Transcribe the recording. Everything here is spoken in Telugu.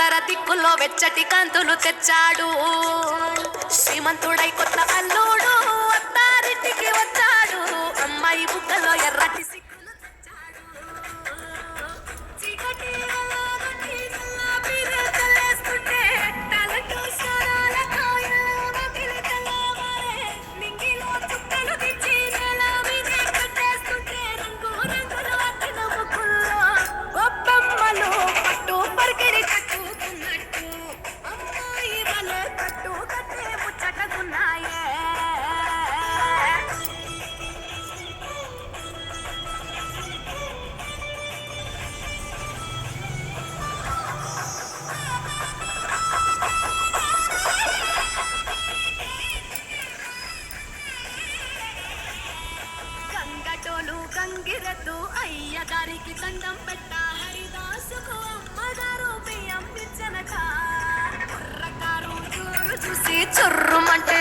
ఉత్తర దిక్కుల్లో వెచ్చటి కాంతులు తెచ్చాడు. శ్రీమంతుడై కొత్త అల్లుడు అత్తారింటికి వచ్చాడు. అమ్మాయి బుగ్గలో ఎర్రటి సిగ్గులు తెచ్చాడు. చీకటి వెలుగుకి గులాబీలు చల్లేస్తుంటే తలతో స్వరాలతో ఎల్లుడు పిలికలేవారే. నింగిలో చుక్కలు తెచ్చి నేల మీదే కట్టేస్తుంటే రంగు రంగులు అద్దిన ముగ్గుల్లో గొప్పమ్మలు పట్టు పరికిణి కట్టుకున్నట్టు అమ్మాయి వలె కట్టు కట్టే ముచ్చటకున్నాయే. గంగటోలు గంగిరెద్దు అయ్యగారికి దండం పెట్ట హరిదాసుకు అమ్మగారు బియ్యం ఇచ్చనక కుర్రకారు చూరు చూసి చుర్రుమంటే